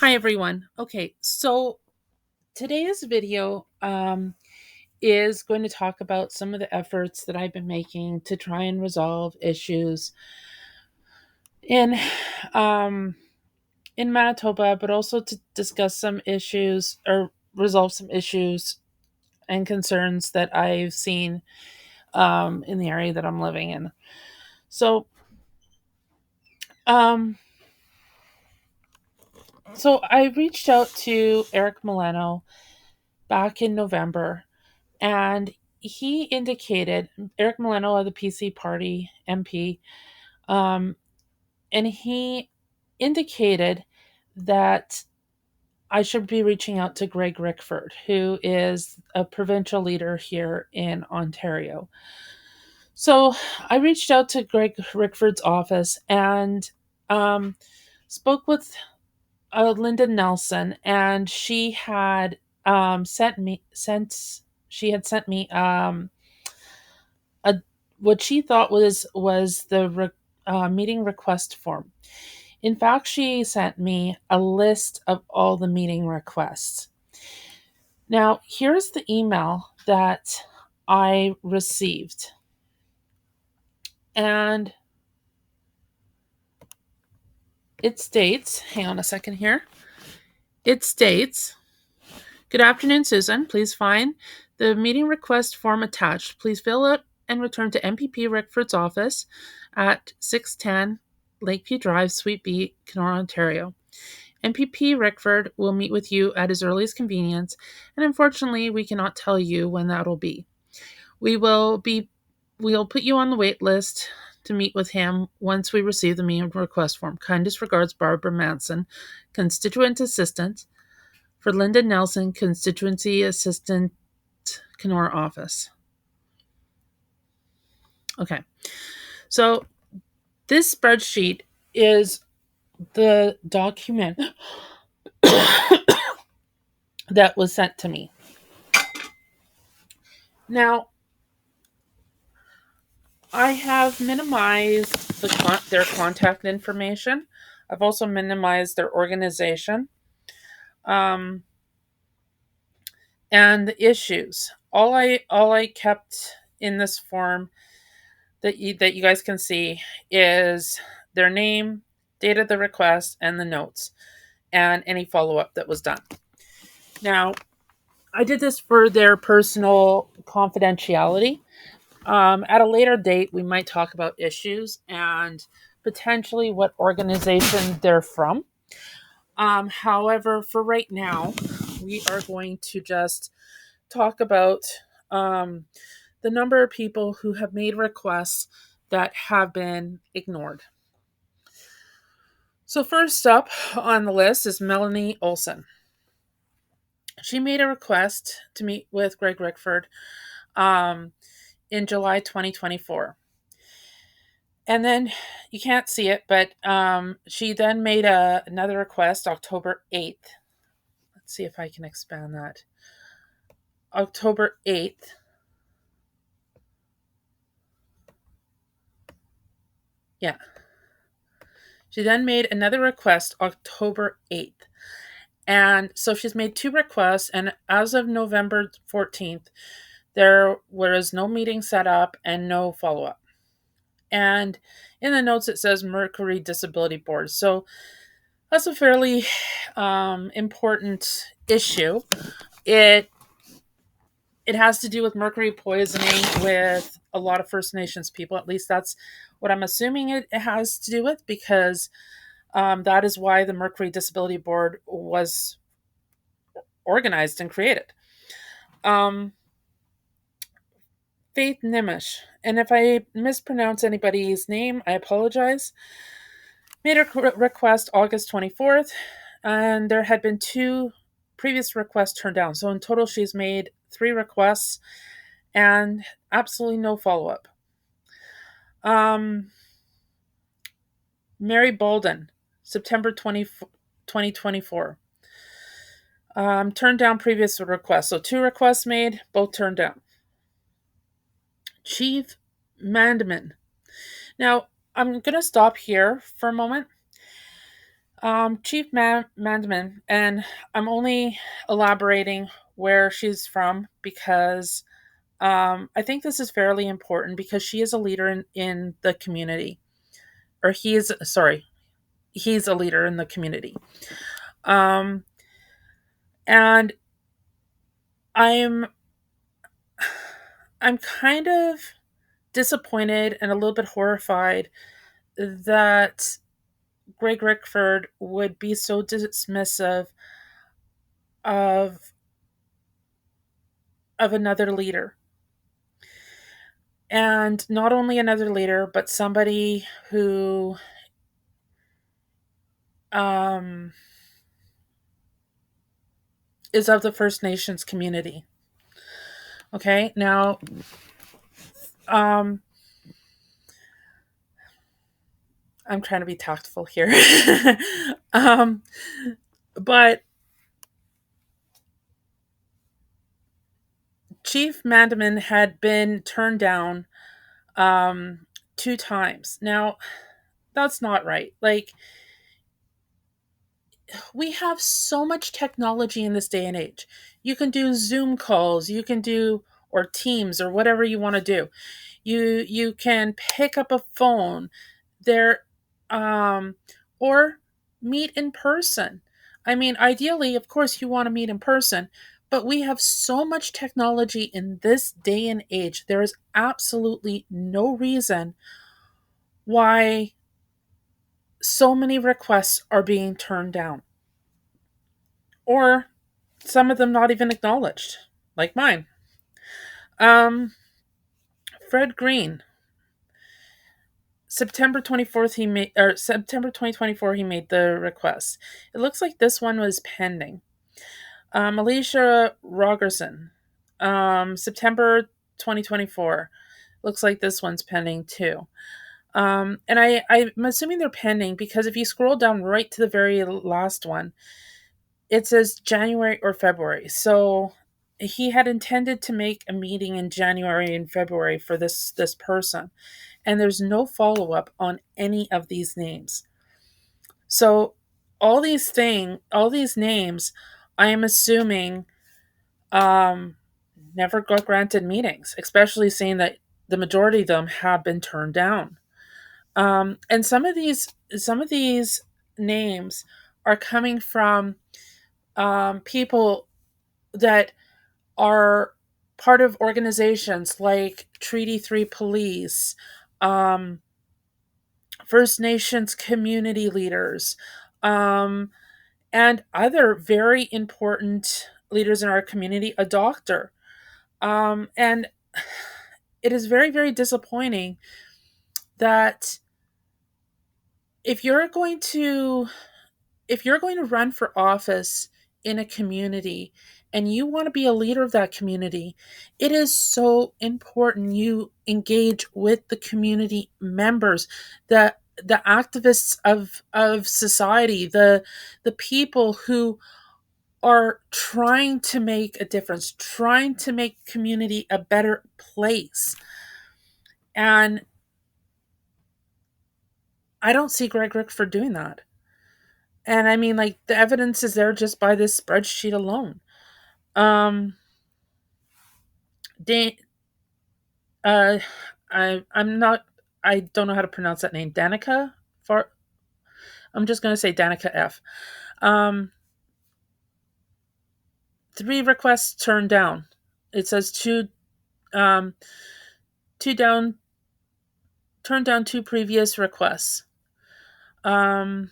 Hi everyone. Okay, so today's video is going to talk about some of the efforts that I've been making to try and resolve issues in um, in Manitoba, but also to discuss some issues or resolve some issues and concerns that I've seen in the area that I'm living in. So, um, so I reached out to Eric Milano back in November, and he indicated Eric Milano of the PC Party MP, um, and he indicated that I should be reaching out to Greg Rickford, who is a provincial leader here in Ontario. So I reached out to Greg Rickford's office and um, spoke with Linda Nelson, and she had sent me a what she thought was the meeting request form. In fact, she sent me a list of all the meeting requests. Now, here's the email that I received, and it states, hang on a second here. It states, "Good afternoon, Susan. Please find the meeting request form attached. Please fill it and return to MPP Rickford's office at 610 Lakeview Drive, Suite B, Kenora, Ontario. MPP Rickford will meet with you at his earliest convenience, and unfortunately, we cannot tell you when that'll be. We will be we'll put you on the wait list to meet with him once we receive the meeting request form. Kindest regards, Barbara Manson, Constituent Assistant for Linda Nelson, Constituency Assistant, Kenora Office." Okay, so this spreadsheet is the document that was sent to me. Now, I have minimized their contact information. I've also minimized their organization um, and the issues. All I kept in this form that you guys can see is their name, date of the request, and the notes, and any follow up that was done. Now, I did this for their personal confidentiality. At a later date, we might talk about issues and potentially what organization they're from. However, for right now, we are going to just talk about um, the number of people who have made requests that have been ignored. So, first up on the list is Melanie Olson. She made a request to meet with Greg Rickford um, in July 2024. And then you can't see it, but she then made another request October 8th. Let's see if I can expand that. October 8th. Yeah. She then made another request October 8th. And so she's made two requests, and as of November 14th, there was no meeting set up and no follow up. And in the notes, it says Mercury Disability Board. So that's a fairly important issue. It has to do with mercury poisoning with a lot of First Nations people. At least that's what I'm assuming it has to do with, because that is why the Mercury Disability Board was organized and created. Um, Faith Nimish, and if I mispronounce anybody's name, I apologize, made a request August 24th, and there had been two previous requests turned down. So in total, she's made three requests and absolutely no follow up. Mary Bolden, September 2024. Turned down previous requests. So two requests made, both turned down. Chief Mandman. Now, I'm going to stop here for a moment. Chief Mandamin, and I'm only elaborating where she's from because I think this is fairly important because she is a leader in the community, or he's a leader in the community. Um, and I'm I'm kind of disappointed and a little bit horrified that Greg Rickford would be so dismissive of another leader, and not only another leader, but somebody who um, is of the First Nations community. Okay, now um, I'm trying to be tactful here, um, but Chief Mandamin had been turned down um, 2 times. Now, that's not right. Like, we have so much technology in this day and age. You can do Zoom calls, you can do, or Teams, or whatever you want to do. You can pick up a phone there, um, or meet in person. I mean, ideally, of course, you want to meet in person, but we have so much technology in this day and age. There is absolutely no reason why so many requests are being turned down, or some of them not even acknowledged, like mine. Um, Fred Green, September 2024 he made the request. It looks like this one was pending. Alicia Rogerson, September 2024. Looks like this one's pending too. And I'm assuming they're pending because if you scroll down right to the very last one, it says January or February. So he had intended to make a meeting in January and February for this person, and there's no follow up on any of these names. So all these names, I am assuming, um, never got granted meetings, especially seeing that the majority of them have been turned down. And some of these names are coming from people that are part of organizations like Treaty 3 Police, um, First Nations community leaders, um, and other very important leaders in our community, a doctor. And it is very, very disappointing that if you're going to if you're going to run for office in a community and you want to be a leader of that community, it is so important you engage with the community members, the activists of society, the people who are trying to make a difference, trying to make community a better place. And I don't see Greg Rickford doing that. And I mean, like, the evidence is there just by this spreadsheet alone. Um, Dan, uh, I'm not, I don't know how to pronounce that name. Danica? For, I'm just going to say Danica F. Um, 3 requests turned down. It says um, two down, turned down 2 previous requests. Um,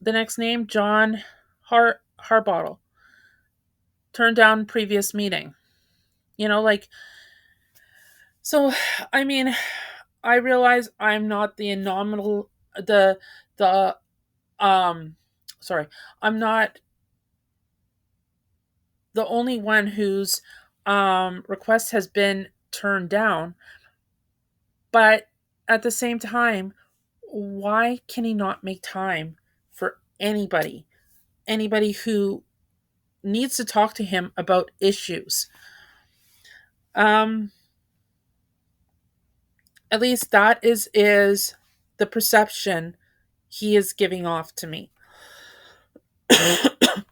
the next name, John Harbottle, turned down previous meeting. You know, like, so, I mean, I realize I'm not the nominal, the, um, sorry, I'm not the only one whose request has been turned down, but at the same time, why can he not make time for anybody who needs to talk to him about issues? Um, at least that is the perception he is giving off to me.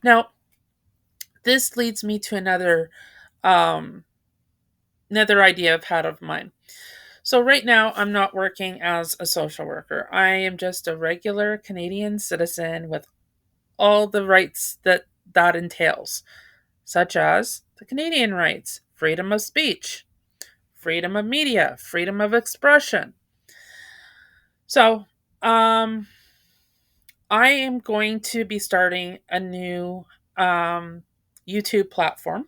Now, this leads me to um, another idea I've had of mine. So right now, I'm not working as a social worker. I am just a regular Canadian citizen with all the rights that entails, such as the Canadian rights, freedom of speech, freedom of media, freedom of expression. So, um, I am going to be starting a new um, YouTube platform,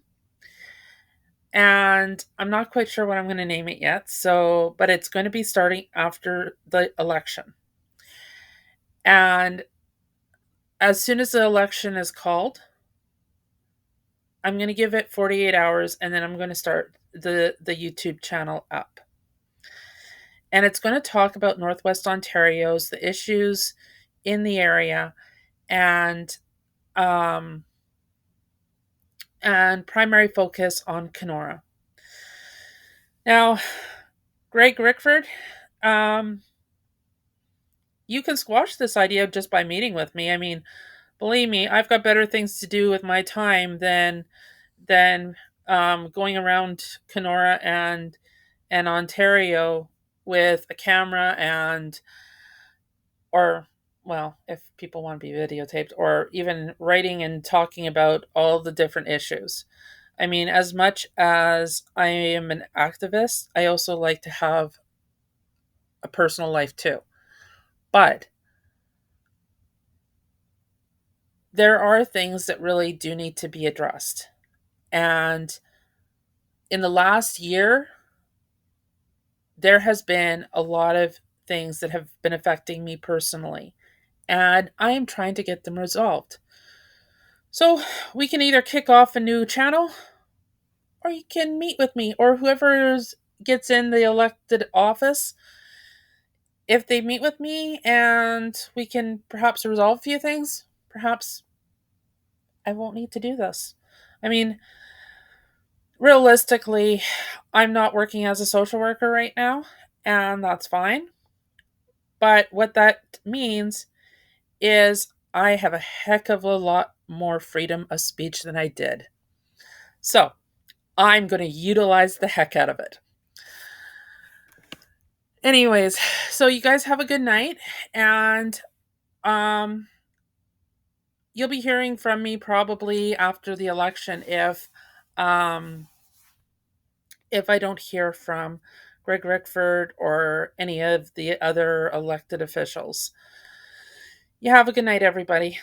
and I'm not quite sure what I'm going to name it yet. So, but it's going to be starting after the election. And as soon as the election is called, I'm going to give it 48 hours and then I'm going to start the YouTube channel up. And it's going to talk about Northwest Ontario's the issues in the area and um and primary focus on Kenora. Now, Greg Rickford, um you can squash this idea just by meeting with me. I mean, believe me, I've got better things to do with my time than going around Kenora and Ontario with a camera and or well, if people want to be videotaped or even writing and talking about all the different issues. I mean, as much as I am an activist, I also like to have a personal life too. But there are things that really do need to be addressed. And in the last year, there has been a lot of things that have been affecting me personally, and I am trying to get them resolved. So we can either kick off a new channel, or you can meet with me, or whoever gets in the elected office. If they meet with me and we can perhaps resolve a few things, perhaps I won't need to do this. I mean, realistically, I'm not working as a social worker right now, and that's fine. But what that means is I have a heck of a lot more freedom of speech than I did. So I'm going to utilize the heck out of it. Anyways, so you guys have a good night, and um, you'll be hearing from me probably after the election um, if I don't hear from Greg Rickford or any of the other elected officials. You have a good night, everybody.